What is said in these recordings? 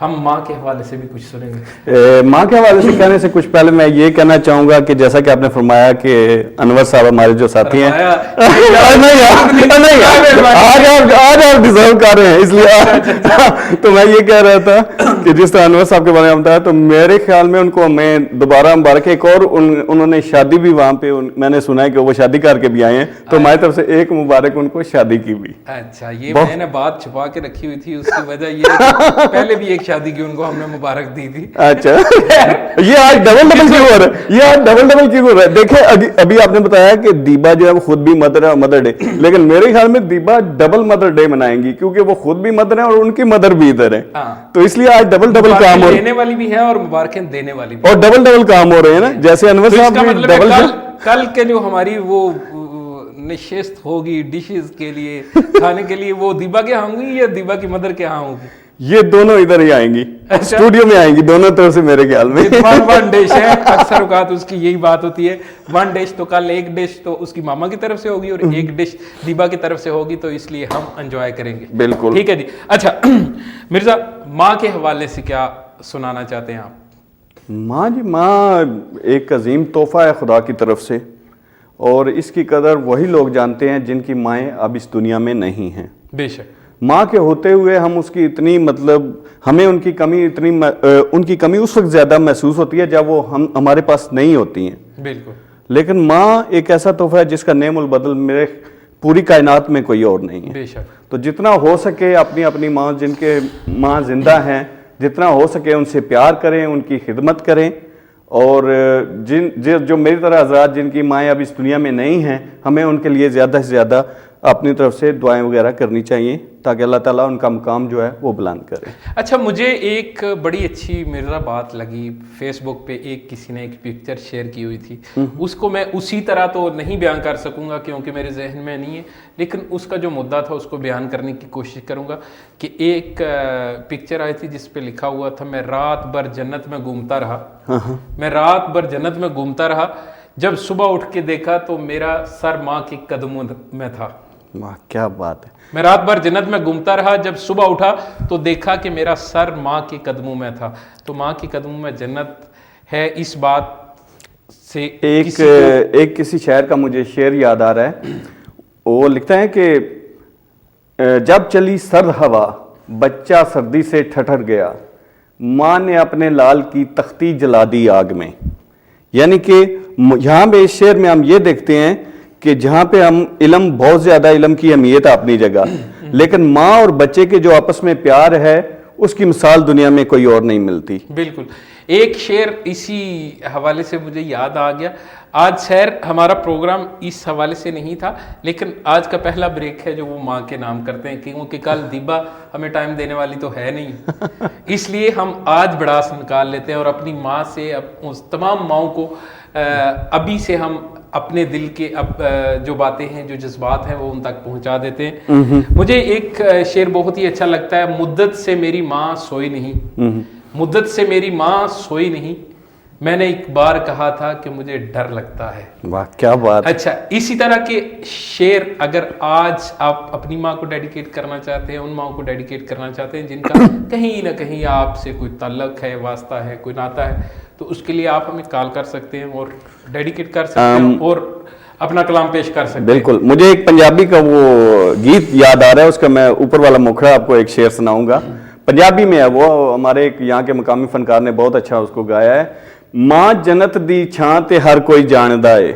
ہم ماں کے حوالے سے بھی کچھ سنیں گے. ماں کے حوالے سے کہنے سے کچھ پہلے میں یہ کہنا چاہوں گا کہ جیسا کہ آپ نے فرمایا کہ انور صاحب ہمارے جو ساتھی ہیں آج آپ ڈیزرو کر رہے ہیں, اس لیے تو میں یہ کہہ رہا تھا کہ جس طرح انور صاحب کے بارے میں بتایا, تو میرے خیال میں ان کو میں دوبارہ مبارک. ایک اور انہوں نے شادی بھی وہاں پہ میں نے سنا ہے کہ وہ شادی کر کے بھی آئے ہیں, تو ہماری طرف سے ایک مبارک ان کو شادی کی بھی. اچھا, یہ میں نے بات چھپا کے رکھی ہوئی تھی, اس کی وجہ یہ ہے پہلے بھی ایک شادی کی ان کو ہم نے مبارک دی تھی. اچھا, یہ آج ڈبل کیوں ہو رہا ہے, یہ آج ڈبل کیوں ہو رہا ہے؟ دیکھیں ابھی آپ نے بتایا کہ دیبا جو ہے وہ خود بھی مدر ہے اور مدر ڈے, لیکن میرے خیال میں دیبا ڈبل مدر ڈے منائیں گی کیونکہ وہ خود بھی مدر ہیں اور ان کی مدر بھی ادھر ہے, تو اس لیے آج ڈبل کام ہو رہا ہے. دینے والی بھی ہے اور مبارکیں دینے والی بھی, اور ڈبل کام ہو رہے ہیں نا, جیسے انور صاحب بھی ڈبل. کل کے جو ہماری وہ نشست ہوگی ڈشز کے لیے کھانے کے لیے, وہ دیبا کے ہاں ہوگی یا دیبا کی مدر کے ہاں ہوگی؟ یہ دونوں ادھر ہی آئیں گی, اسٹوڈیو میں آئیں گی دونوں طرف سے میرے خیال میں. ون ڈش ہے, اکثر اوقات اس کی یہی بات ہوتی ہے, ون ڈش تو کل ایک ڈش تو اس کی ماما کی طرف سے ہوگی اور ایک ڈش دیبا کی طرف سے ہوگی, تو اس لیے ہم انجوائے کریں گے. بالکل ٹھیک ہے جی. اچھا مرزا, ماں کے حوالے سے کیا سنانا چاہتے ہیں آپ؟ ماں جی, ماں ایک عظیم تحفہ ہے خدا کی طرف سے, اور اس کی قدر وہی لوگ جانتے ہیں جن کی مائیں اب اس دنیا میں نہیں ہیں. بے شک. ماں کے ہوتے ہوئے ہم اس کی اتنی ہمیں ان کی کمی اس وقت زیادہ محسوس ہوتی ہے جب وہ ہمارے پاس نہیں ہوتی ہیں. بالکل. لیکن ماں ایک ایسا تحفہ ہے جس کا نعم البدل میرے پوری کائنات میں کوئی اور نہیں ہے. بے شک. تو جتنا ہو سکے اپنی ماں, جن کے ماں زندہ ہیں, جتنا ہو سکے ان سے پیار کریں, ان کی خدمت کریں, اور جو میری طرح حضرات جن کی مائیں اب اس دنیا میں نہیں ہیں, ہمیں ان کے لیے زیادہ سے زیادہ اپنی طرف سے دعائیں وغیرہ کرنی چاہیے تاکہ اللہ تعالیٰ ان کا مقام جو ہے وہ بلند کرے. اچھا, مجھے ایک بڑی اچھی مرزا بات لگی, فیس بک پہ کسی نے ایک پکچر شیئر کی ہوئی تھی, اس کو میں اسی طرح تو نہیں بیان کر سکوں گا کیونکہ میرے ذہن میں نہیں ہے, لیکن اس کا جو مدعا تھا اس کو بیان کرنے کی کوشش کروں گا. کہ ایک پکچر آئی تھی جس پہ لکھا ہوا تھا, میں رات بھر جنت میں گھومتا رہا, میں رات بھر جنت میں گھومتا رہا, جب صبح اٹھ کے دیکھا تو میرا سر ماں کے قدموں میں تھا. واہ, کیا بات ہے. میں رات بھر جنت میں گھومتا رہا, جب صبح اٹھا تو دیکھا کہ میرا سر ماں کے قدموں میں تھا. تو ماں کے قدموں میں جنت ہے, اس بات سے ایک کسی شاعر کا مجھے شعر یاد آ رہا ہے. وہ لکھتا ہے کہ جب چلی سرد ہوا بچہ سردی سے ٹھٹر گیا, ماں نے اپنے لال کی تختی جلا دی آگ میں. یعنی کہ یہاں پہ اس شعر میں ہم یہ دیکھتے ہیں کہ جہاں پہ ہم علم, بہت زیادہ علم کی اہمیت ہے اپنی جگہ, لیکن ماں اور بچے کے جو آپس میں پیار ہے اس کی مثال دنیا میں کوئی اور نہیں ملتی. بالکل. ایک شعر اسی حوالے سے مجھے یاد آ گیا. آج خیر ہمارا پروگرام اس حوالے سے نہیں تھا, لیکن آج کا پہلا بریک ہے جو وہ ماں کے نام کرتے ہیں, کیونکہ کل دیبا ہمیں ٹائم دینے والی تو ہے نہیں, اس لیے ہم آج بڑاس نکال لیتے ہیں اور اپنی ماں سے, اس تمام ماؤں کو ابھی سے ہم اپنے دل کے جو باتیں ہیں, جو جذبات ہیں, وہ ان تک پہنچا دیتے ہیں. مجھے ایک شعر بہت ہی اچھا لگتا ہے, مدت سے میری ماں سوئی نہیں, مدت سے میری ماں سوئی نہیں, میں نے ایک بار کہا تھا کہ مجھے ڈر لگتا ہے. واہ, کیا بات. اچھا, اسی طرح کے شعر اگر آج آپ اپنی ماں کو ڈیڈیکیٹ کرنا چاہتے ہیں, ان ماں کو ڈیڈیکیٹ کرنا چاہتے ہیں جن کا کہیں نہ کہیں آپ سے کوئی تعلق ہے, واسطہ ہے, کوئی ناطہ ہے, تو اس کے لیے آپ ہمیں کال کر سکتے ہیں اور ڈیڈیکیٹ کر سکتے ہیں اور اپنا کلام پیش کر سکتے ہیں. بالکل. مجھے ایک پنجابی کا وہ گیت یاد آ رہا ہے, اس کا میں اوپر والا مکھڑا آپ کو ایک شعر سناؤں گا. پنجابی میں ہے وہ, ہمارے ایک یہاں کے مقامی فنکار نے بہت اچھا اس کو گایا ہے. ماں جنت دی چھاں تے ہر کوئی جاندا ہے,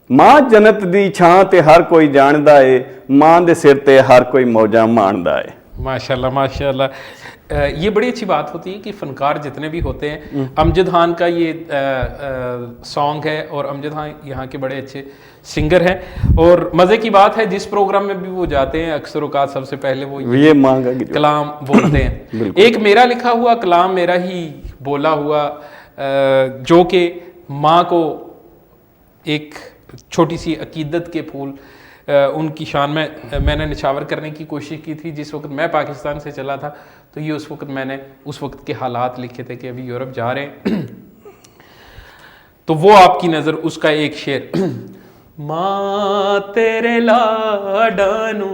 ماں جنت دی چھاں تے ہر کوئی جاندا ہے, ماں دے سر تے ہر کوئی موجاں ماندا ہے. ماشاءاللہ ماشاءاللہ. یہ بڑی اچھی بات ہوتی ہے کہ فنکار جتنے بھی ہوتے ہیں, امجد خان کا یہ سانگ ہے, اور امجد خان یہاں کے بڑے اچھے سنگر ہیں, اور مزے کی بات ہے جس پروگرام میں بھی وہ جاتے ہیں اکثر اوقات سب سے پہلے وہ یہ کلام بولتے ہیں. ایک میرا لکھا ہوا کلام, میرا ہی بولا ہوا, جو کہ ماں کو ایک چھوٹی سی عقیدت کے پھول ان کی شان میں نے نچھاور کرنے کی کوشش کی تھی. جس وقت میں پاکستان سے چلا تھا تو یہ اس وقت میں نے اس وقت کے حالات لکھے تھے کہ ابھی یورپ جا رہے ہیں, تو وہ آپ کی نظر اس کا ایک شعر, ماں تیرے لاڈانو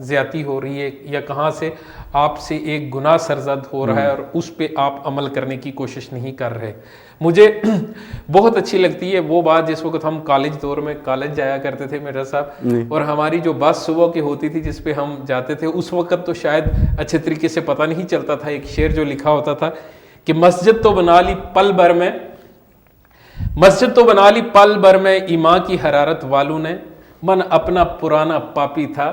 زیادتی ہو رہی ہے یا کہاں سے آپ سے ایک گناہ سرزد ہو رہا ہے اور اس پہ آپ عمل کرنے کی کوشش نہیں کر رہے. مجھے بہت اچھی لگتی ہے وہ بات جس وقت ہم کالج دور میں کالج جایا کرتے تھے مرزا صاحب, اور ہماری جو بس صبح کی ہوتی تھی جس پہ ہم جاتے تھے, اس وقت تو شاید اچھے طریقے سے پتہ نہیں چلتا تھا. ایک شعر جو لکھا ہوتا تھا کہ مسجد تو بنا لی پل بھر میں, مسجد تو بنا لی پل بھر میں, ایمان کی حرارت والوں نے, من اپنا پرانا پاپی تھا,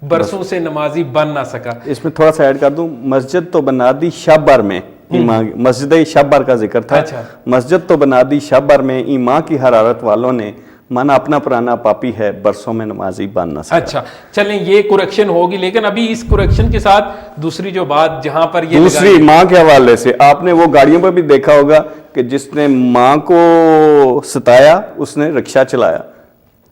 برسوں سے نمازی بن نہ سکا. اس میں تھوڑا سا ایڈ کر دوں, مسجد تو بنا دی شب بھر میں, مسجد شب بھر کا ذکر تھا. مسجد تو بنا دی شب بھر میں, ایمان کی حرارت والوں نے, من اپنا پرانا پاپی ہے, برسوں میں نمازی بن نہ سکا. اچھا چلیں یہ کریکشن ہوگی, لیکن ابھی اس کریکشن کے ساتھ دوسری جو بات جہاں پر یہ دوسری ماں کے حوالے سے آپ نے وہ گاڑیوں پہ بھی دیکھا ہوگا کہ جس نے ماں کو ستایا اس نے رکشہ چلایا.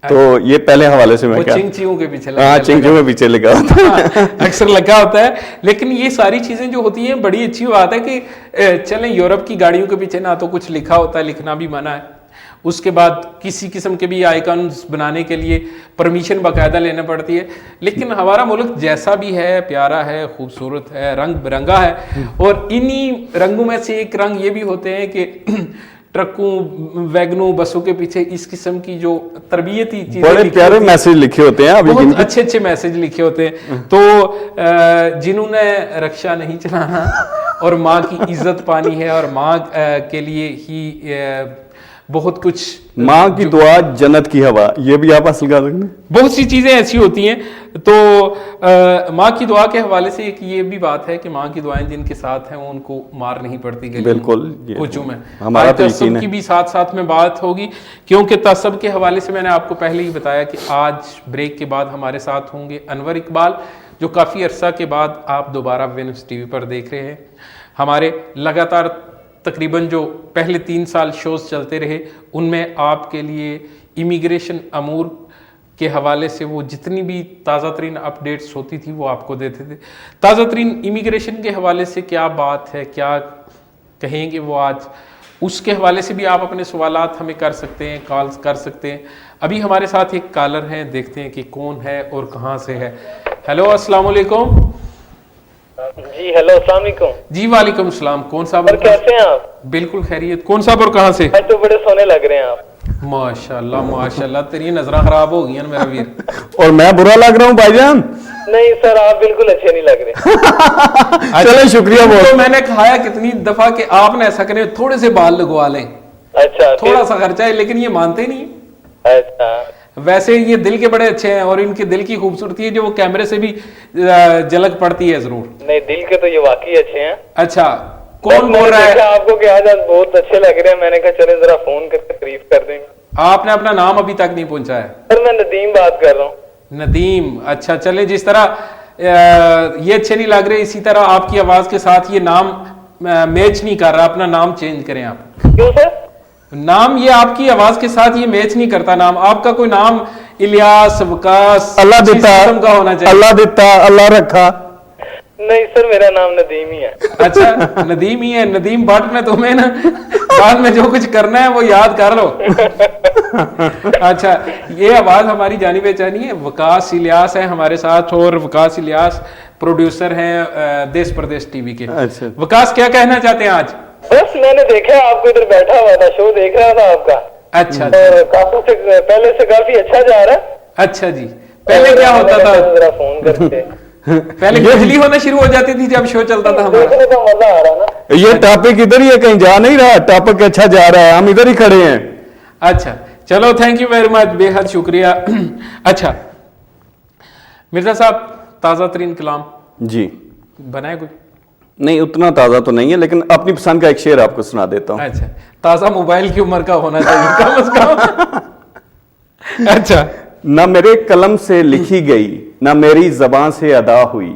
تو یہ پہلے حوالے سے میں چنگچیوں کے پیچھے چنگچیوں کے پیچھے لگا ہوتا ہے, اکثر لگا ہوتا ہے. لیکن یہ ساری چیزیں جو ہوتی ہیں بڑی اچھی بات ہے کہ چلیں یورپ کی گاڑیوں کے پیچھے نہ تو کچھ لکھا ہوتا ہے, لکھنا بھی منع ہے. اس کے بعد کسی قسم کے بھی آئیکنز بنانے کے لیے پرمیشن باقاعدہ لینا پڑتی ہے. لیکن ہمارا ملک جیسا بھی ہے, پیارا ہے, خوبصورت ہے, رنگ برنگا ہے, اور انہی رنگوں میں سے ایک رنگ یہ بھی ہوتے ہیں کہ ٹرکوں, ویگنوں, بسوں کے پیچھے اس قسم کی جو تربیتی چیزیں, بڑے پیارے میسج لکھے ہوتے ہیں, بہت اچھے اچھے میسج لکھے ہوتے ہیں. تو جنہوں نے رکشہ نہیں چلانا اور ماں کی عزت پانی ہے اور ماں کے لیے ہی بہت کچھ, ماں کی دعا جنت کی ہوا, یہ بھی آپ حاصل کر سکتے ہیں. بہت سی چیزیں ایسی ہوتی ہیں. تو ماں کی دعا کے حوالے سے ایک یہ بھی بات ہے کہ ماں کی دعائیں جن کے ساتھ ہیں ان کو مار نہیں پڑتی. بالکل کچوں میں ہمارا تعصب کی بھی ساتھ ساتھ میں بات ہوگی, کیونکہ تعصب کے حوالے سے میں نے آپ کو پہلے ہی بتایا کہ آج بریک کے بعد ہمارے ساتھ ہوں گے انور اقبال, جو کافی عرصہ کے بعد آپ دوبارہ وینس ٹی وی پر دیکھ رہے ہیں. ہمارے لگاتار تقریباً جو پہلے 3 سال شوز چلتے رہے ان میں آپ کے لیے امیگریشن امور کے حوالے سے وہ جتنی بھی تازہ ترین اپڈیٹس ہوتی تھی وہ آپ کو دیتے تھے. تازہ ترین امیگریشن کے حوالے سے کیا بات ہے, کیا کہیں گے وہ آج, اس کے حوالے سے بھی آپ اپنے سوالات ہمیں کر سکتے ہیں, کالز کر سکتے ہیں. ابھی ہمارے ساتھ ایک کالر ہیں, دیکھتے ہیں کہ کون ہے اور کہاں سے ہے. ہیلو السلام علیکم. جی ہیلو السلام علیکم. جی وعلیکم السلام. کون صاحب کیسے ہیں آپ؟ بالکل خیریت. کون صاحب اور کہاں سے؟ تو بڑے سونے لگ رہے ہیں آپ. ماشاءاللہ ماشاءاللہ, تیری نظریں خراب ہو گئی ہیں میرا ویر. اور میں برا لگ رہا ہوں بھائی جان؟ نہیں سر آپ بالکل اچھے نہیں لگ رہے. چلے شکریہ بہت. تو میں نے کہا کتنی دفعہ کہ آپ نے ایسا کریں تھوڑے سے بال لگوا لیں, اچھا تھوڑا سا خرچہ ہے, لیکن یہ مانتے نہیں. اچھا ویسے یہ دل کے بڑے اچھے ہیں اور ان کے دل کی خوبصورتی ہے جو وہ کیمرے سے بھی جھلک پڑتی ہے ضرور. نہیں دل کے تو یہ واقعی اچھے ہیں. اچھا کون بول رہا ہے؟ آپ کو کہ آج بہت اچھے لگ رہے ہیں, میں نے کہا چلے ذرا فون کر کے تعریف کر دیں. آپ نے اپنا نام ابھی تک نہیں پہنچا ہے. سر میں ندیم بات کر رہا ہوں. ندیم, اچھا چلے, جس طرح یہ اچھے نہیں لگ رہے اسی طرح آپ کی آواز کے ساتھ یہ نام میچ نہیں کر رہا, اپنا نام چینج کریں آپ. کیوں سر؟ نام یہ آپ کی آواز کے ساتھ یہ میچ نہیں کرتا. نام آپ کا کوئی نام الیاس, وقاص, اللہ دیتا کا ہونا چاہیے. اللہ دیتا اللہ رکھا. نہیں سر میرا نام ندیم ہی ہے. اچھا ندیم ہی ہے. ندیم بٹ میں تمہیں نا بعد میں جو کچھ کرنا ہے وہ یاد کر لو. اچھا یہ آواز ہماری جانی پہچانی ہے. وقاص الیاس ہے ہمارے ساتھ, اور وقاص الیاس پروڈیوسر ہیں دیس پردیش ٹی وی کے. وقاص کیا کہنا چاہتے ہیں آج؟ بس میں نے دیکھا آپ کو ادھر بیٹھا ہوا تھا, شو دیکھ رہا تھا آپ کا. اچھا پہلے سے کافی اچھا جا رہا ہے. اچھا جی, پہلے کیا ہوتا تھا؟ ذرا فون کرتے پہلے بجلی ہونا شروع ہو جاتی تھی جب شو چلتا تھا ہمارا. مزہ آ رہا نا. یہ ٹاپک ادھر ہی ہے, کہیں جا نہیں رہا, ٹاپک اچھا جا رہا ہے, ہم ادھر ہی کھڑے ہیں. اچھا چلو تھینک یو ویری مچ, بے حد شکریہ. اچھا مرزا صاحب تازہ ترین کلام جی بنائے کوئی؟ نہیں اتنا تازہ تو نہیں ہے, لیکن اپنی پسند کا ایک شعر آپ کو سنا دیتا ہوں. اچھا تازہ موبائل کی عمر کا ہونا چاہیے کم از کم. اچھا نہ میرے قلم سے لکھی گئی نہ میری زبان سے ادا ہوئی,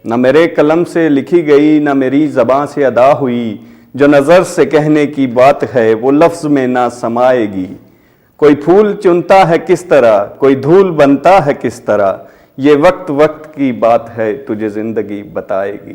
نہ میرے قلم سے لکھی گئی نہ میری زبان سے ادا ہوئی, جو نظر سے کہنے کی بات ہے وہ لفظ میں نہ سمائے گی. کوئی پھول چنتا ہے کس طرح, کوئی دھول بنتا ہے کس طرح, یہ وقت وقت کی بات ہے تجھے زندگی بتائے گی.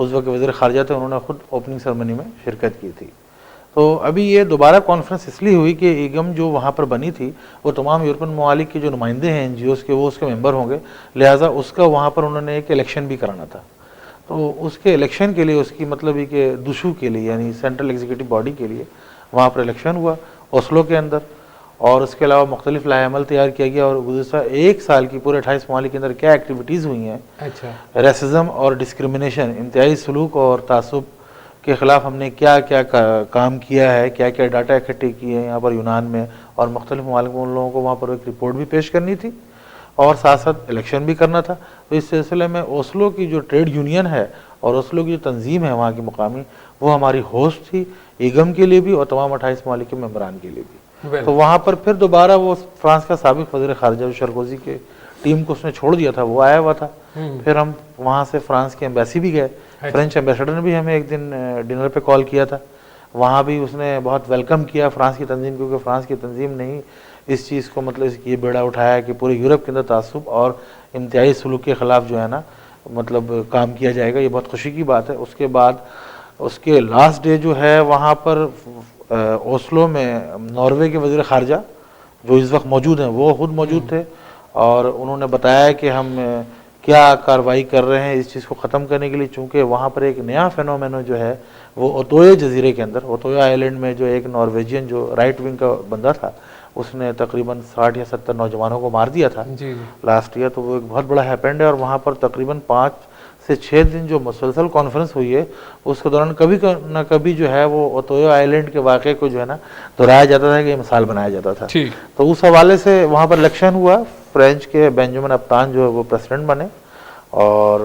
اس وقت وزیر خارجہ تھے, انہوں نے خود اوپننگ سرمنی میں شرکت کی تھی. تو ابھی یہ دوبارہ کانفرنس اس لیے ہوئی کہ ایگم جو وہاں پر بنی تھی وہ تمام یورپین ممالک کے جو نمائندے ہیں NGOs کے, وہ اس کے ممبر ہوں گے, لہٰذا اس کا وہاں پر انہوں نے ایک الیکشن بھی کرانا تھا. تو اس کے الیکشن کے لیے, اس کی مطلب یہ کہ دشو کے لیے یعنی سینٹرل ایگزیکٹو باڈی کے لیے وہاں پر الیکشن ہوا اوسلو کے اندر, اور اس کے علاوہ مختلف لائحہ عمل تیار کیا گیا. اور گزشتہ ایک سال کی پورے 28 ممالک کے اندر کیا ایکٹیویٹیز ہوئی ہیں, ریسزم اور ڈسکرمنیشن, امتیازی سلوک اور تعصب کے خلاف ہم نے کیا کیا کام کیا ہے, کیا کیا ڈاٹا اکٹھے کیے ہیں یہاں پر یونان میں, اور مختلف ممالک میں ان لوگوں کو وہاں پر ایک رپورٹ بھی پیش کرنی تھی اور ساتھ ساتھ الیکشن بھی کرنا تھا. تو اس سلسلے میں اوسلو کی جو ٹریڈ یونین ہے اور اوسلو کی جو تنظیم ہے وہاں کی مقامی, وہ ہماری ہوسٹ تھی ایگم کے لیے بھی اور تمام 28 ممالک کے ممبران کے لیے بھی. تو وہاں پر پھر دوبارہ وہ فرانس کا سابق وزیر خارجہ جو سرکوزی کے ٹیم کو اس نے چھوڑ دیا تھا, وہ آیا ہوا تھا. پھر ہم وہاں سے فرانس کی ایمبیسی بھی گئے, فرینچ ایمبیسڈر نے بھی ہمیں ایک دن ڈنر پہ کال کیا تھا, وہاں بھی اس نے بہت ویلکم کیا فرانس کی تنظیم, کیونکہ فرانس کی تنظیم نے ہی اس چیز کو مطلب یہ بیڑا اٹھایا ہے کہ پورے یورپ کے اندر تعصب اور امتیازی سلوک کے خلاف جو ہے نا مطلب کام کیا جائے گا. یہ بہت خوشی کی بات ہے. اس کے بعد اس کے لاسٹ ڈے جو ہے وہاں پر اوسلو میں ناروے کے وزیر خارجہ جو اس وقت موجود ہیں وہ خود موجود تھے, اور انہوں نے بتایا کہ ہم کیا کارروائی کر رہے ہیں اس چیز کو ختم کرنے کے لیے, چونکہ وہاں پر ایک نیا فینومینو جو ہے وہ اوتویا جزیرے کے اندر, اوتویا آئیلینڈ میں جو ایک نارویجین جو رائٹ ونگ کا بندہ تھا, اس نے تقریباً 60 یا 70 نوجوانوں کو مار دیا تھا لاسٹ ایئر. تو وہ ایک بہت بڑا ہیپنڈ ہے, اور وہاں پر تقریباً 5 سے 6 دن جو مسلسل کانفرنس ہوئی ہے اس کے دوران کبھی نہ کبھی جو ہے وہ اوتویا آئیلینڈ کے واقعے کو جو ہے نا دہرایا جاتا تھا, کہ مثال بنایا جاتا تھا. تو اس حوالے سے وہاں پر الیکشن ہوا, فرینچ کے بینجامن اپتان جو ہے وہ پریسیڈنٹ بنے, اور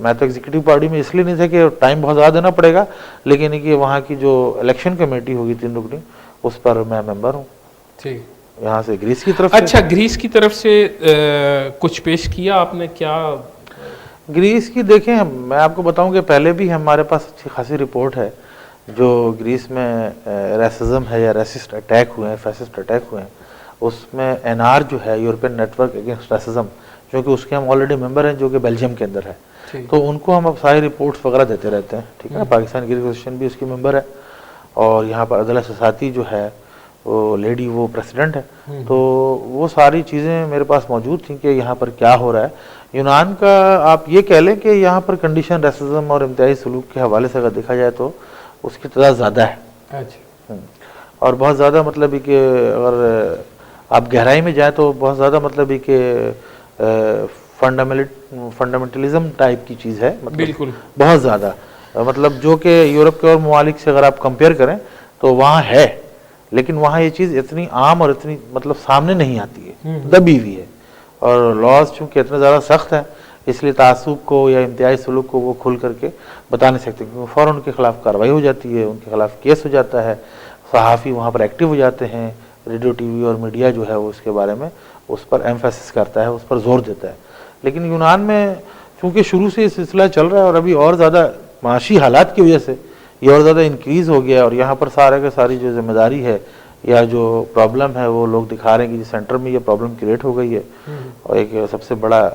میں تو ایگزیکٹو پارٹی میں اس لیے نہیں تھا کہ ٹائم بہت زیادہ دینا پڑے گا, لیکن کہ وہاں کی جو الیکشن کمیٹی ہوگی 3 رکنی اس پر میں ممبر ہوں. یہاں سے گریس کی طرف. اچھا, گریس کی طرف سے کچھ پیش کیا آپ نے کیا؟ گریس کی دیکھیں, میں آپ کو بتاؤں کہ پہلے بھی ہمارے پاس اچھی خاصی رپورٹ ہے جو گریس میں ریسزم ہے یا ریسسٹ اٹیک ہوئے ہیں, فیسسٹ اٹیک ہوئے ہیں. اس میں NR جو ہے European network against racism, جو کہ اس کے ہم آلریڈی ممبر ہیں, جو کہ بیلجیم کے اندر ہے, تو ان کو ہم اب ساری رپورٹس وغیرہ دیتے رہتے ہیں. ٹھیک ہے نا, پاکستان گریس ایسوسیشن بھی اس کی ممبر ہے, اور یہاں پر عدالت سساتی جو ہے وہ لیڈی وہ پریسیڈنٹ ہے. تو وہ ساری چیزیں میرے پاس موجود تھیں کہ یہاں پر کیا ہو رہا ہے. یونان کا آپ یہ کہہ لیں کہ یہاں پر کنڈیشن ریسزم اور امتیازی سلوک کے حوالے سے اگر دیکھا جائے تو اس کی تعداد زیادہ ہے, اور بہت زیادہ مطلب ہے کہ اگر آپ گہرائی میں جائیں تو بہت زیادہ مطلب ہے کہ فنڈامنٹلزم ٹائپ کی چیز ہے, مطلب بہت زیادہ, مطلب جو کہ یورپ کے اور ممالک سے اگر آپ کمپیئر کریں تو وہاں ہے, لیکن وہاں یہ چیز اتنی عام اور اتنی مطلب سامنے نہیں آتی ہے, دبی ہوئی ہے. اور لاز چونکہ اتنے زیادہ سخت ہیں اس لیے تعصب کو یا امتیازی سلوک کو وہ کھل کر کے بتا نہیں سکتے, کیونکہ فوراً ان کے خلاف کارروائی ہو جاتی ہے, ان کے خلاف کیس ہو جاتا ہے, صحافی وہاں پر ایکٹیو ہو جاتے ہیں, ریڈیو ٹی وی اور میڈیا جو ہے وہ اس کے بارے میں اس پر ایمفیسس کرتا ہے, اس پر زور دیتا ہے. لیکن یونان میں چونکہ شروع سے یہ سلسلہ چل رہا ہے اور ابھی اور زیادہ معاشی حالات کی وجہ سے یہ اور زیادہ انکریز ہو گیا, اور یہاں پر سارے کے ساری جو ذمہ داری ہے یا جو پرابلم ہے وہ لوگ دکھا رہے ہیں کہ سینٹر میں یہ پرابلم کریٹ ہو گئی ہے, اور ایک سب سے بڑا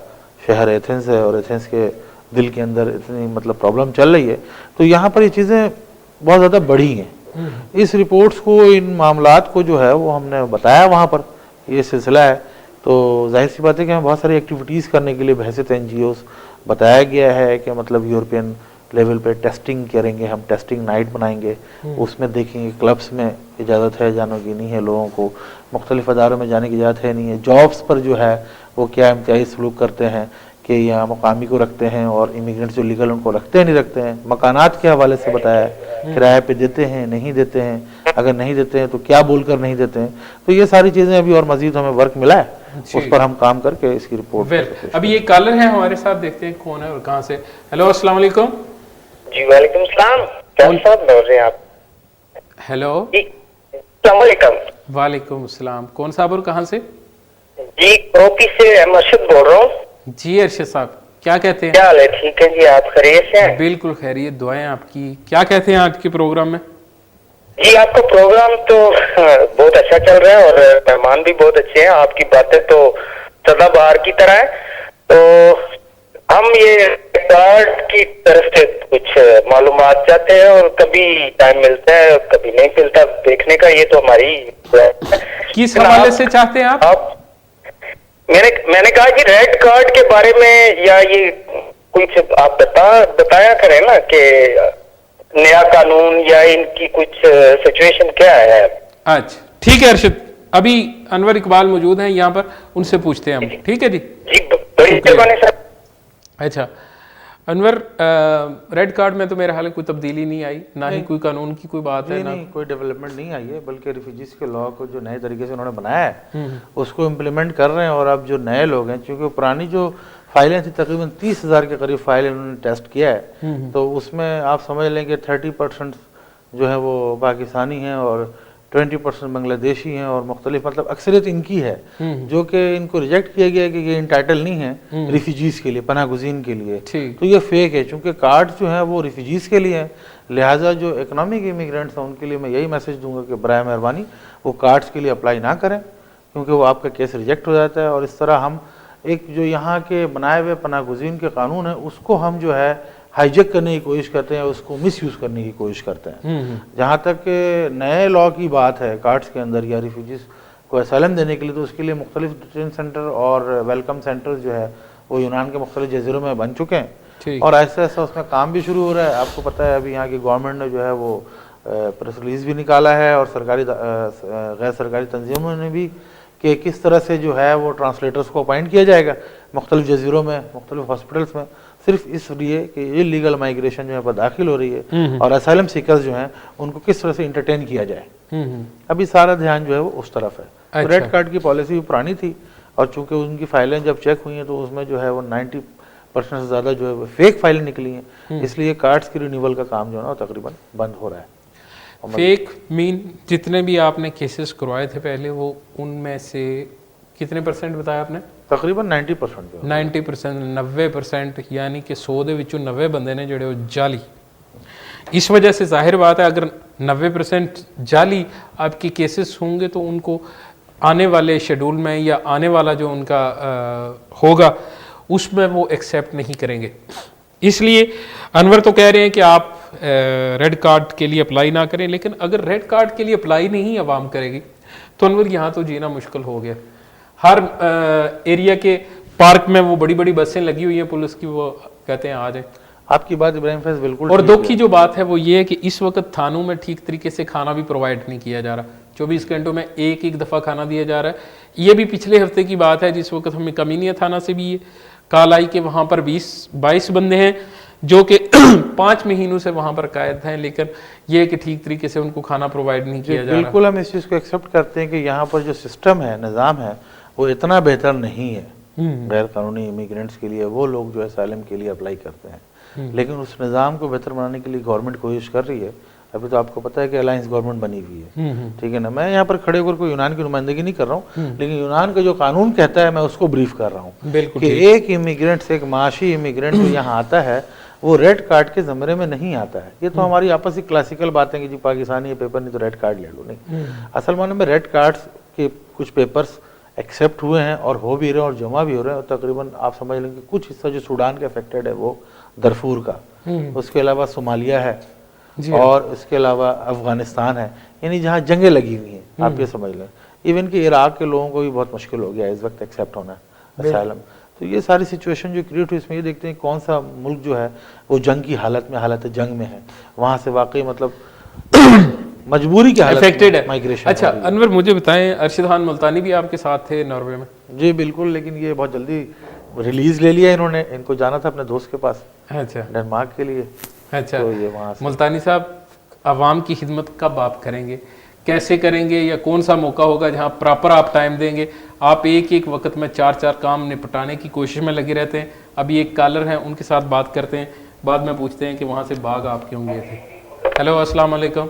شہر ایتھنز ہے, اور ایتھنز کے دل کے اندر اتنی مطلب پرابلم چل رہی ہے. تو یہاں پر یہ چیزیں بہت زیادہ بڑھی ہیں. اس رپورٹس کو, ان معاملات کو جو ہے وہ ہم نے بتایا وہاں پر یہ سلسلہ ہے, تو ظاہر سی بات ہے کہ ہمیں بہت ساری ایکٹیویٹیز کرنے کے لیے بحیثیت NGOs بتایا گیا ہے کہ مطلب یورپین لیول پہ ٹیسٹنگ کریں گے, ہم ٹیسٹنگ نائٹ بنائیں گے, اس میں دیکھیں گے کلبس میں اجازت ہے جانے کی نہیں ہے, لوگوں کو مختلف اداروں میں جانے کی اجازت ہے نہیں ہے, جابس پر جو ہے وہ کیا امتیازی سلوک کرتے ہیں کہ یہاں مقامی کو رکھتے ہیں اور امیگرینٹس جو لیگل ان کو رکھتے ہیں نہیں رکھتے ہیں, مکانات کے حوالے سے بتایا ہے, کرایہ پہ دیتے ہیں نہیں دیتے ہیں, اگر نہیں دیتے ہیں تو کیا بول کر نہیں دیتے ہیں. تو یہ ساری چیزیں ابھی اور مزید ہمیں ورک ملا ہے, اس پر ہم کام کر کے اس کی رپورٹ. ابھی ایک کالر ہے ہمارے ساتھ, دیکھتے ہیں کون ہے اور کہاں سے. ہیلو, السلام علیکم. جی وعلیکم السلام, کون صاحب بول رہے ہیں آپ؟ ہیلو, السلام علیکم. وعلیکم السلام, کون صاحب اور کہاں سے؟ جی کروکی سے ارشد بول رہا ہوں. جی ارشد صاحب, کیا کہتے ہیں؟ کیا حال ہے؟ ٹھیک ہے جی, آپ خیریت سے ہیں؟ بالکل خیریت, دعائیں آپ کی. کیا کہتے ہیں آج کے پروگرام میں؟ جی آپ کا پروگرام تو بہت اچھا چل رہا ہے اور مہمان بھی بہت اچھے ہیں, آپ کی باتیں تو سدا بہار کی طرح ہے. تو ہم یہ کارڈ کی طرف سے کچھ معلومات چاہتے ہیں اور کبھی ٹائم ملتا ہے کبھی نہیں ملتا دیکھنے کا, یہ تو ہماری کس حوالے سے چاہتے ہیں آپ؟ میں نے کہا کہ ریڈ کارڈ کے بارے میں یا یہ کچھ آپ بتایا کریں نا کہ نیا قانون یا ان کی کچھ سچویشن کیا ہے. اچھا ٹھیک ہے ارشد, ابھی انور اقبال موجود ہیں یہاں پر, ان سے پوچھتے ہیں ہم. ٹھیک ہے جی, بڑی مہربانی سر. اچھا انور, ریڈ کارڈ میں تو میرے حال کوئی تبدیلی نہیں آئی, نہ ہی کوئی قانون کی کوئی بات ہے, نہیں کوئی ڈیولپمنٹ نہیں آئی ہے, بلکہ ریفیوجیز کے لاء کو جو نئے طریقے سے انہوں نے بنایا ہے اس کو امپلیمنٹ کر رہے ہیں. اور اب جو نئے لوگ ہیں, چونکہ پرانی جو فائلیں تھیں تقریباً 30,000 کے قریب فائل انہوں نے ٹیسٹ کیا ہے, تو اس میں آپ سمجھ لیں کہ 30% جو ہے وہ پاکستانی ہیں اور 20% بنگلہ دیشی ہیں اور مختلف, مطلب اکثریت ان کی ہے, جو کہ ان کو ریجیکٹ کیا گیا ہے کہ یہ انٹائٹل نہیں ہے ریفیوجیز کے لیے, پناہ گزین کے لیے. تو یہ فیک ہے, چونکہ کارڈ جو ہیں وہ ریفیوجیز کے لیے ہیں, لہٰذا جو اکنامک امیگرینٹس ہیں ان کے لیے میں یہی میسج دوں گا کہ برائے مہربانی وہ کارڈز کے لیے اپلائی نہ کریں, کیونکہ وہ آپ کا کیس ریجیکٹ ہو جاتا ہے. اور اس طرح ہم ایک جو یہاں کے بنائے ہوئے پناہ گزین کے قانون ہیں اس کو ہم جو ہے ہائی جیک کرنے کی کوشش کرتے ہیں, اس کو مس یوز کرنے کی کوشش کرتے ہیں. جہاں تک کہ نئے لاء کی بات ہے کارڈز کے اندر یا ریفیوجیز کو اسائلم دینے کے لیے, تو اس کے لیے مختلف ڈیٹینشن سینٹر اور ویلکم سینٹر جو ہے وہ یونان کے مختلف جزیروں میں بن چکے ہیں, اور ایسا ایسا اس میں کام بھی شروع ہو رہا ہے. آپ کو پتہ ہے ابھی یہاں کی گورنمنٹ نے جو ہے وہ پریس ریلیز بھی نکالا ہے, اور سرکاری غیر سرکاری تنظیموں نے بھی, کہ کس طرح سے جو ہے وہ ٹرانسلیٹرز کو اپائنٹ کیا جائے گا مختلف جزیروں میں, مختلف ہاسپٹلس میں, صرف اس لیے کہ یہ لیگل مائیگریشن جو ہے داخل ہو رہی ہے اور اسائلم سیکرز جو ہیں ان کو کس طرح سے انٹرٹین کیا جائے. ابھی سارا دھیان جو ہے وہ اس طرف ہے. ریڈ کارڈ کی پالیسی بھی پرانی تھی, اور چونکہ ان کی فائلیں جب چیک ہوئی ہیں تو اس میں جو ہے وہ 90% سے زیادہ جو ہے وہ فیک فائلیں نکلی ہیں, اس لیے کارڈز کی رینیول کا کام جو ہے نا تقریباً بند ہو رہا ہے. فیک مین جتنے بھی آپ نے کیسز کروائے تھے پہلے, وہ ان میں سے کتنے % بتایا آپ نے؟ تقریباً 90%. 90%, 90%, یعنی کہ 100 دے وچوں 90 بندے نے جڑے وہ جعلی. اس وجہ سے ظاہر بات ہے اگر 90% جعلی آپ کی کیسز ہوں گے تو ان کو آنے والے شیڈول میں یا آنے والا جو ان کا ہوگا اس میں وہ ایکسیپٹ نہیں کریں گے. اس لیے انور تو کہہ رہے ہیں کہ آپ ریڈ کارڈ کے لیے اپلائی نہ کریں, لیکن اگر ریڈ کارڈ کے لیے اپلائی نہیں عوام کرے گی تو انور یہاں تو جینا مشکل ہو گیا. ہر ایریا کے پارک میں وہ بڑی بڑی بسیں لگی ہوئی ہیں پولیس کی, وہ کہتے ہیں آ جائیں. آپ کی بات ابراہیم فیض بالکل, اور دکھ کی جو بات ہے وہ یہ ہے کہ اس وقت تھانوں میں ٹھیک طریقے سے کھانا بھی پرووائڈ نہیں کیا جا رہا. 24 گھنٹوں میں ایک دفعہ کھانا دیا جا رہا ہے. یہ بھی پچھلے ہفتے کی بات ہے جس وقت ہمیں کمینیا تھانہ سے بھی یہ کال آئی کہ وہاں پر 22 بندے ہیں جو کہ 5 مہینوں سے وہاں پر قائد ہیں, لیکن یہ کہ ٹھیک طریقے سے ان کو کھانا پرووائڈ نہیں کیا جا رہا. بالکل ہم اس چیز کو ایکسیپٹ کرتے ہیں کہ یہاں پر جو سسٹم ہے, نظام ہے, وہ اتنا بہتر نہیں ہے غیر قانونی امیگرینٹس کے لیے. وہ لوگ جو اسائلم کے لیے اپلائی کرتے ہیں, لیکن اس نظام کو بہتر بنانے کے لیے گورنمنٹ کوشش کر رہی ہے. ابھی تو آپ کو پتہ ہے کہ الائنس گورنمنٹ بنی ہوئی ہے, ٹھیک ہے نا. میں یہاں پر کھڑے ہو کر کوئی یونان کی نمائندگی نہیں کر رہا ہوں, لیکن یونان کا جو قانون کہتا ہے میں اس کو بریف کر رہا ہوں کہ ایک امیگرینٹ سے, ایک معاشی امیگرینٹ جو یہاں آتا ہے وہ ریڈ کارڈ کے زمرے میں نہیں آتا ہے. یہ تو ہماری آپس کی کلاسیکل باتیں کہ جی پاکستانی پیپر نہیں تو ریڈ کارڈ لے لو. نہیں, اصل معنی میں ریڈ کارڈ کے کچھ پیپرز ایکسیپٹ ہوئے ہیں اور ہو بھی رہے ہیں اور جمع بھی ہو رہے ہیں. اور تقریباً آپ سمجھ لیں کہ کچھ حصہ جو سوڈان کا افیکٹڈ ہے وہ درفور کا, اس کے علاوہ صومالیہ ہے, اور اس کے علاوہ افغانستان ہے, یعنی جہاں جنگیں لگی ہوئی ہیں. آپ یہ سمجھ لیں ایون کہ عراق کے لوگوں کو بھی بہت مشکل ہو گیا ہے اس وقت ایکسیپٹ ہونا اسائلم. تو یہ ساری سچویشن جو کریٹ ہوئی, اس میں یہ دیکھتے ہیں کون سا ملک جو ہے وہ جنگ کی حالت میں, حالت جنگ میں ہے, وہاں سے واقعی مطلب مجبوری کی حالت میں مائیگریشن. اچھا انور مجھے بتائیں, ارشد خان ملتانی بھی آپ کے ساتھ تھے ناروے میں؟ جی بالکل, لیکن یہ بہت جلدی ریلیز لے لیا انہوں نے. ان کو جانا تھا اپنے دوست کے پاس ڈنمارک کے لیے. اچھا ملتانی صاحب, عوام کی خدمت کب آپ کریں گے, کیسے کریں گے, یا کون سا موقع ہوگا جہاں پراپر آپ ٹائم دیں گے؟ آپ ایک وقت میں 4 کام نپٹانے کی کوشش میں لگے رہتے ہیں. ابھی ایک کالر ہیں, ان کے ساتھ بات کرتے ہیں, بعد میں پوچھتے ہیں کہ وہاں سے باغ آپ کیوں گئے تھے. ہیلو السلام علیکم.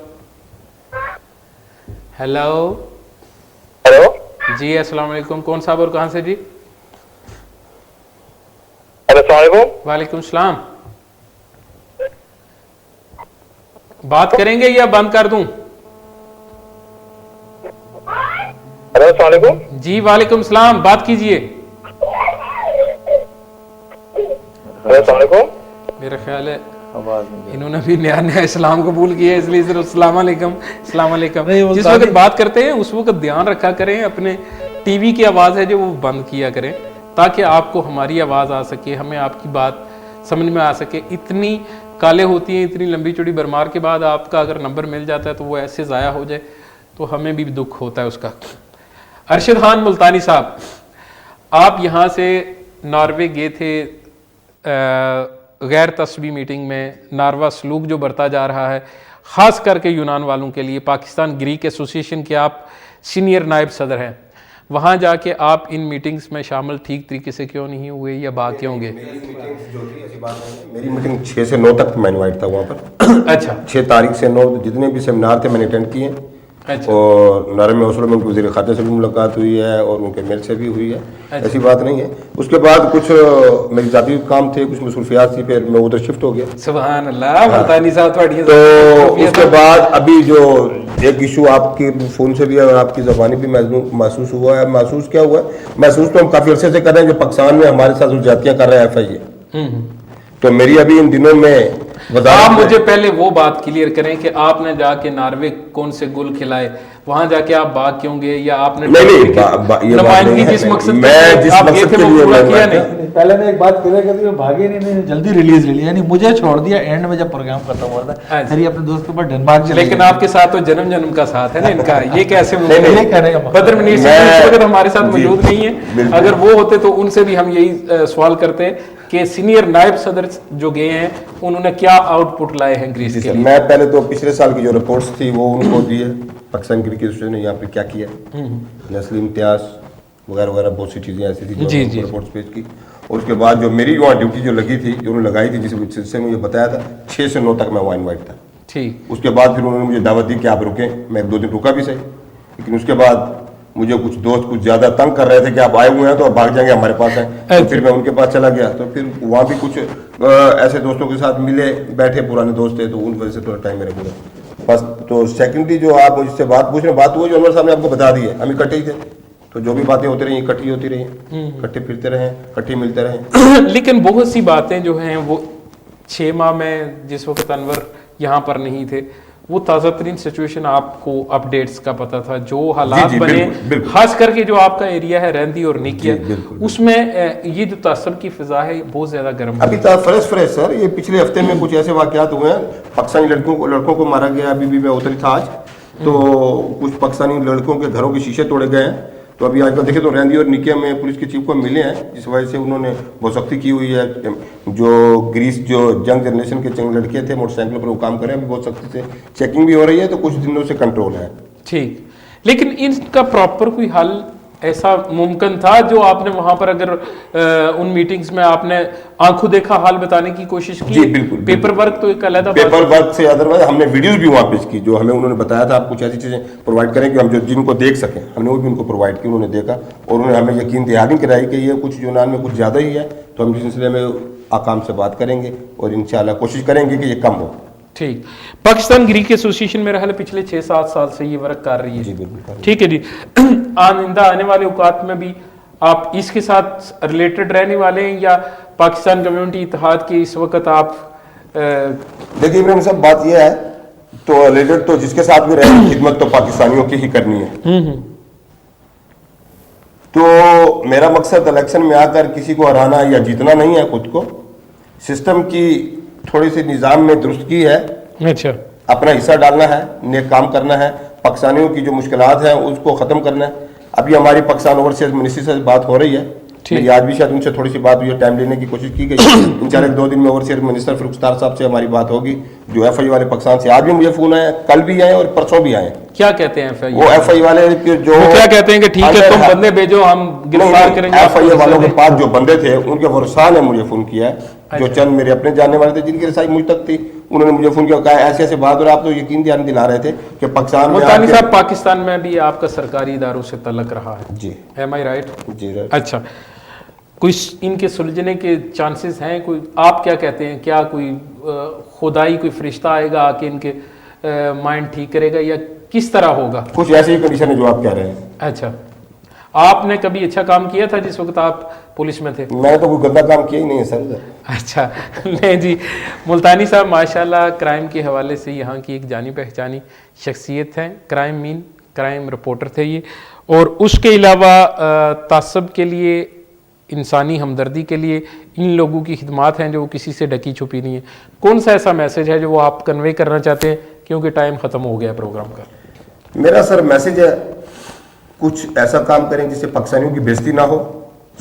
ہیلو جی السلام علیکم, کون صاحب اور کہاں سے جی؟ السلام علیکم. وعلیکم السلام. بات کریں گے یا بند کر دوں؟ السلام علیکم. جی وعلیکم السلام, بات کیجئے. السلام علیکم. میرا خیال ہے آواز نہیں انہوں نے بھی نیا نیا اسلام قبول کیا ہے، اس لیے صرف السلام علیکم السلام علیکم نہیں، وہ جس وقت بات کرتے ہیں اس وقت دھیان رکھا کریں، اپنے ٹی وی کی آواز ہے جو وہ بند کیا کریں تاکہ آپ کو ہماری آواز آ سکے، ہمیں آپ کی بات سمجھ میں آ سکے. اتنی کالیں ہوتی ہیں، اتنی لمبی چوڑی برمار کے بعد آپ کا اگر نمبر مل جاتا ہے تو وہ ایسے ضائع ہو جائے تو ہمیں بھی دکھ ہوتا ہے اس کا. ارشد خان ملتانی صاحب، آپ یہاں سے ناروے گئے تھے غیر تصویبی میٹنگ میں. ناروا سلوک جو برتا جا رہا ہے خاص کر کے یونان والوں کے لیے، پاکستان گریک ایسوسیشن کے آپ سینئر نائب صدر ہیں، وہاں جا کے آپ ان میٹنگز میں شامل ٹھیک طریقے سے کیوں نہیں ہوئے یا باغ کیوں گے؟ میری میٹنگ 6 سے 9 تک میں انوائٹ تھا وہاں پر. اچھا 6 تاریخ سے 9 جتنے بھی سیمینار تھے میں نے اٹینڈ کیے. اور نارے میں اصول میں ان کے وزیر خارجہ سے بھی ملاقات ہوئی ہے اور ان کے میل سے بھی ہوئی ہے. ایسی بات نہیں ہے. اس کے بعد کچھ میری ذاتی کام تھے، کچھ مصروفیات تھی، پھر میں ادھر شفٹ ہو گیا. سبحان اللہ. ملتانی صاحب تو اس کے بعد ابھی جو ایک ایشو آپ کی فون سے بھی اور آپ کی زبانی بھی محسوس ہوا ہے. محسوس کیا ہوا ہے؟ محسوس تو ہم کافی عرصے سے کر رہے ہیں جو پاکستان میں ہمارے ساتھ زیادتیاں کر رہے ہیں ایف آئی اے. تو میری ابھی ان دنوں میں آپ مجھے پہلے وہ بات کلیئر کریں کہ آپ نے جا کے ناروے کون سے گل کھلائے، وہاں جا کے آپ باغ کیوں گے، یا آپ نے نمائندگی جس مقصد کے لیے پورا کیا نہیں؟ پہلے میں ایک بات کلیئر کر دوں، بھاگے نہیں، جلدی ریلیز لے لیا، یعنی مجھے چھوڑ دیا اینڈ میں جب پروگرام ختم ہوا تھا. پھر اپنے دوست کے اوپر ڈنمارک چلے. لیکن آپ کے ساتھ تو جنم جنم کا ساتھ ہے نا ان کا، یہ کیسے بدر منیر صاحب اگر ہمارے ساتھ موجود نہیں ہیں، اگر وہ ہوتے تو ان سے بھی ہم یہی سوال کرتے کہ سینئر نائب صدر جو گئے ہیں انہوں نے کیا آؤٹ پٹ لائے ہیں گریس کے لیے؟ میں پہلے تو پچھلے سال کی جو رپورٹس تھی وہ ان کو دی ہے. پاکستان کرکٹ ایسوسیشن نے یہاں پہ کیا کیا، نسلی امتیاز وغیرہ وغیرہ بہت سی چیزیں ایسی تھی جو رپورٹس پیش کی. اور اس کے بعد جو میری وہاں ڈیوٹی جو لگی تھی، جو انہوں نے لگائی تھی، جس سلسلے میں مجھے بتایا تھا 6 سے 9 تک میں وہاں انوائٹ تھا. ٹھیک. اس کے بعد پھر انہوں نے مجھے دعوت دی کہ آپ رکیں. میں 1-2 دن رکا بھی صحیح، لیکن اس کے بعد مجھے کچھ دوست کچھ زیادہ تنگ کر رہے تھے کہ آپ آئے ہوئے ہیں تو آپ بھاگ جائیں گے ہمارے پاس ہیں. تو پھر میں ان کے پاس چلا گیا. تو پھر وہاں بھی کچھ ایسے دوستوں کے ساتھ ملے بیٹھے، پرانے دوست تھے، تو ان وجہ سے تھوڑا ٹائم میرا پورا بس. تو سیکنڈلی جو آپ مجھ سے بات پوچھ رہے ہیں، بات ہوئی جو انور صاحب نے آپ کو بتا دی ہے. ہم اکٹھے ہی تھے، تو جو بھی باتیں ہوتی رہی اکٹھی ہوتی رہی، اکٹھے پھرتے رہے، اکٹھے ملتے رہے. لیکن بہت سی باتیں جو ہیں وہ 6 ماہ میں جس وقت انور یہاں پر نہیں تھے، وہ تازہ ترین سچویشن آپ کو اپڈیٹس کا پتا تھا، جو حالات بنے خاص کر کے جو آپ کا ایریا ہے رہندی اور نیکیا، اس میں یہ جو تعصب کی فضا ہے بہت زیادہ گرم ہے. ابھی فریش سر، یہ پچھلے ہفتے میں کچھ ایسے واقعات ہوئے ہیں. پاکستانی لڑکوں کو مارا گیا. ابھی بھی میں اتری تھا آج، تو کچھ پاکستانی لڑکوں کے گھروں کے شیشے توڑے گئے ہیں. تو ابھی آج کل دیکھیں تو رہندی اور نکیا میں پولیس کے چیف کو ملے ہیں، جس وجہ سے انہوں نے بہت سختی کی ہوئی ہے. جو گریس جو جنگ جنریشن کے چند لڑکے تھے موٹر سائیکلوں پر وہ کام کریں، ابھی بہت سختی سے چیکنگ بھی ہو رہی ہے، تو کچھ دنوں سے کنٹرول ہے. ٹھیک. لیکن ان کا پراپر کوئی حل ایسا ممکن تھا جو آپ نے وہاں پر اگر ان میٹنگز میں آپ نے آنکھوں دیکھا حال بتانے کی کوشش کی؟ جی بالکل. پیپر ورک تو ایک علیحدہ پیپر ورک سے ادروائز ہم نے ویڈیوز بھی وہاں پیش کی، جو ہمیں انہوں نے بتایا تھا آپ کچھ ایسی چیزیں پرووائڈ کریں کہ ہم جن کو دیکھ سکیں. ہم نے وہ بھی ان کو پرووائڈ کی، انہوں نے دیکھا اور انہوں نے ہمیں یقین دہانی کرائی کہ یہ کچھ یونان میں کچھ زیادہ ہی ہے. تو ہم اس سلسلے میں حکام سے بات کریں گے اور انشاءاللہ کوشش کریں گے کہ یہ کم ہو. ٹھیک. پاکستان گریک ایسوسیشن میرا خیال ہے پچھلے 6-7 سال سے یہ ورک کر رہی ہے. جی بالکل. ٹھیک ہے جی. آئندہ آنے والے اوقات میں بھی آپ اس کے ساتھ ریلیٹڈ رہنے والے ہیں یا پاکستان کمیونٹی اتحاد کے اس وقت آپ؟ دیکھیے ابراہیم صاحب، بات یہ ہے تو ریلیٹڈ تو جس کے ساتھ بھی رہے خدمت تو پاکستانیوں کی ہی کرنی ہے. تو میرا مقصد الیکشن میں آ کر کسی کو ہرانا یا جیتنا نہیں ہے، خود کو سسٹم کی تھوڑی سی نظام میں درستگی ہے. اچھا. اپنا حصہ ڈالنا ہے، نیک کام کرنا ہے، پاکستانیوں کی جو مشکلات ہیں اس کو ختم کرنا ہے. ابھی ہماری پاکستان اوورسیز منسٹری سے بات ہو رہی ہے، میری آج بھی شاید ان سے تھوڑی سی بات ہوئی ہے، ٹائم لینے کی کوشش کی گئی. انشاءاللہ 2 دن میں اوورسیز منسٹر فاروق ستار صاحب سے ہماری بات ہوگی. جو ایف آئی والے پاکستان سے آج بھی مجھے فون آئے، کل بھی آئے اور پرسوں بھی آئے. کیا کہتے ہیں ایف آئی؟ وہ ایف آئی والے جو کیا کہتے ہیں کہ ٹھیک ہے تم بندے بھیجو ہم گرفتار کریں گے. ایف آئی والوں کے پاس جو بندے تھے ان کے ورثاء نے مجھے فون کیا ہے، جو چند میرے اپنے جاننے والے تھے جن کی رسائی مجھ تک تھی. انہوں نے مجھے فون کیا، کہا ایسے ایسے بات، اور آپ تو یقین دلا رہے تھے کہ پاکستان ملتانی صاحب پاکستان میں بھی آپ کا سرکاری اداروں سے تعلق رہا ہے. جی. ایم آئی رائٹ؟ جی رائٹ. اچھا. کوئی ان کے سلجھنے کے چانسز ہیں؟ کوئی آپ کیا کہتے ہیں، کیا کوئی خدائی کوئی فرشتہ آئے گا کہ ان کے مائنڈ ٹھیک کرے گا یا کس طرح ہوگا؟ کچھ ایسی کنڈیشن ہے جو آپ کہہ رہے ہیں. اچھا. آپ نے کبھی اچھا کام کیا تھا جس وقت آپ پولیس میں تھے؟ میں تو کوئی گندا کام کیا ہی نہیں ہے سر. اچھا نہیں جی. ملتانی صاحب ماشاءاللہ کرائم کے حوالے سے یہاں کی ایک جانی پہچانی شخصیت ہیں. کرائم رپورٹر تھے یہ, اور اس کے علاوہ تعصب کے لیے, انسانی ہمدردی کے لیے ان لوگوں کی خدمات ہیں جو کسی سے ڈکی چھپی نہیں ہے. کون سا ایسا میسج ہے جو وہ آپ کنوے کرنا چاہتے ہیں, کیونکہ ٹائم ختم ہو گیا پروگرام کا؟ میرا سر میسج ہے, کچھ ایسا کام کریں جس سے پاکستانیوں کی بےزتی نہ ہو,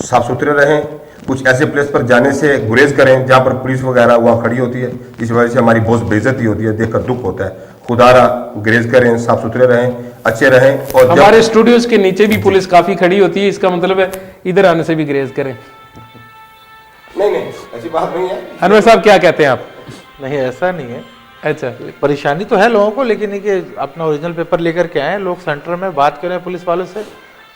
صاف ستھرے رہیں. کچھ ایسے پلیس پر جانے سے گریز کریں جہاں پر پولیس وغیرہ وہاں کھڑی ہوتی ہے, جس وجہ سے ہماری بہت بےزتی ہوتی ہے, دیکھ کر دکھ ہوتا ہے. خدا را گریز کریں, صاف ستھرے رہیں, اچھے رہیں. اور ہمارے اسٹوڈیوز کے نیچے بھی پولیس کافی کھڑی ہوتی ہے, اس کا مطلب ہے ادھر آنے سے بھی گریز کریں. نہیں ایسی بات نہیں ہے. انور صاحب کیا کہتے ہیں آپ؟ نہیں ایسا نہیں ہے. اچھا پریشانی تو ہے لوگوں کو, لیکن یہ کہ اپنا اوریجنل پیپر لے کر کے آئیں, لوگ سینٹر میں بات کریں پولیس والوں سے,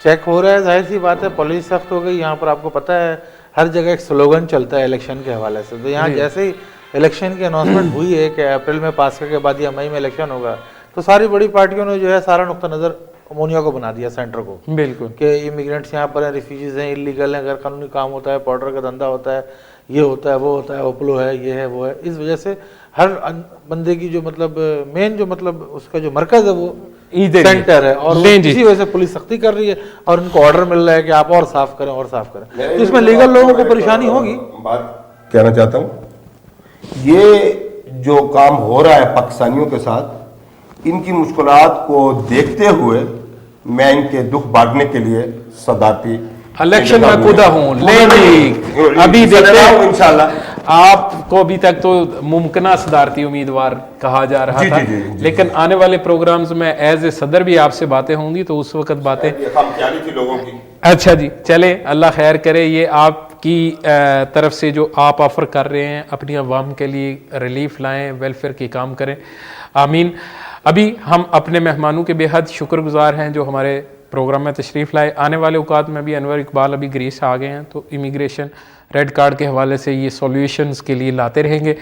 چیک ہو رہا ہے. ظاہر سی بات ہے پولیس سخت ہو گئی یہاں پر, آپ کو پتہ ہے ہر جگہ ایک سلوگن چلتا ہے الیکشن کے حوالے سے. تو یہاں جیسے ہی الیکشن کی اناؤنسمنٹ ہوئی ہے کہ اپریل میں پاس کر کے بعد یا مئی میں الیکشن ہوگا, تو ساری بڑی پارٹیوں نے جو ہے سارا نقطہ نظر امونیا کو بنا دیا سینٹر کو. بالکل کہ امیگرینٹس یہاں پر ہیں, ریفیوجیز ہیں, انلیگل ہیں, غیر قانونی کام ہوتا ہے, پاؤڈر کا دھندا ہوتا ہے, یہ ہوتا ہے, وہ ہوتا ہے, اوپلو ہے, یہ ہے, وہ ہے. اس وجہ سے ہر بندے کی جو مطلب مین جو مطلب اس کا جو مرکز ہے وہ سینٹر ہے, اور اسی وجہ سے پولیس سختی کر رہی ہے, اور ان کو آرڈر مل رہا ہے کہ آپ اور صاف کریں اور صاف کریں. تو اس میں لیگل لوگوں کو پریشانی ہوگی. بات کہنا چاہتا ہوں, یہ جو کام ہو رہا ہے پاکستانیوں کے ساتھ, ان کی مشکلات کو دیکھتے ہوئے میں ان کے دکھ بانٹنے کے لیے صدارتی الیکشن میں کودہ ہوں. نہیں ابھی دیکھتے ہیں انشاءاللہ. آپ کو ابھی تک تو ممکنہ صدارتی امیدوار کہا جا رہا تھا, لیکن آنے والے پروگرامز میں ایز اے صدر بھی آپ سے باتیں ہوں گی, تو اس وقت باتیں لوگوں کی. اچھا جی چلے, اللہ خیر کرے. یہ آپ کی طرف سے جو آپ آفر کر رہے ہیں اپنی عوام کے لیے ریلیف لائیں, ویلفیئر کے کام کریں, آمین. ابھی ہم اپنے مہمانوں کے بے حد شکر گزار ہیں جو ہمارے پروگرام میں تشریف لائے. آنے والے اوقات میں بھی انور اقبال ابھی گریس آ گئے ہیں, تو امیگریشن ریڈ کارڈ کے حوالے سے یہ سولوشنز کے لیے لاتے رہیں گے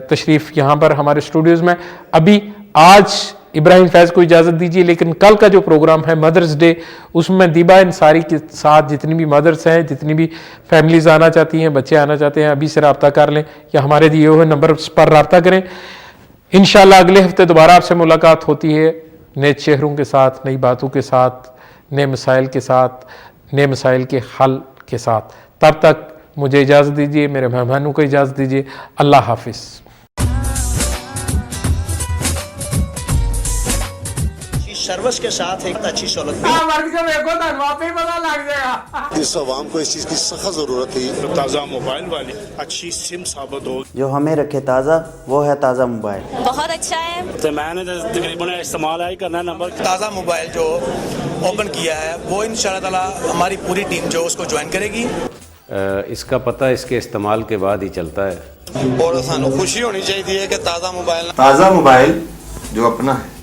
تشریف یہاں پر ہمارے اسٹوڈیوز میں. ابھی آج ابراہیم فیض کو اجازت دیجیے, لیکن کل کا جو پروگرام ہے مدرز ڈے, اس میں دیبا انصاری کے ساتھ جتنی بھی مدرس ہیں, جتنی بھی فیملیز آنا چاہتی ہیں, بچے آنا چاہتے ہیں, ابھی سے رابطہ کر لیں یا ہمارے دیے ہوئے نمبر پر رابطہ کریں. انشاءاللہ اگلے ہفتے دوبارہ آپ سے ملاقات ہوتی ہے, نئے چہروں کے ساتھ, نئی باتوں کے ساتھ, نئے مسائل کے ساتھ, نئے مسائل کے حل کے ساتھ. تب تک مجھے اجازت دیجیے, میرے مہمانوں کو اجازت دیجیے. اللہ حافظ. سروس کے ساتھ ایک اچھی سہولت اس عوام کو اس چیز کی سخت ضرورت تھی. تازہ موبائل والی اچھی سم ثابت ہو. جو ہمیں رکھے تازہ وہ ہے تازہ موبائل. بہت اچھا ہے. تو میں نے تقریباً استعمال ہی کرنا نمبر. تازہ موبائل جو اوپن کیا ہے وہ انشاءاللہ تعالی ہماری پوری ٹیم جو اس کو جوائن کرے گی. اس کا پتہ اس کے استعمال کے بعد ہی چلتا ہے. اور سانو خوشی ہونی چاہیے کہ تازہ موبائل جو اپنا ہے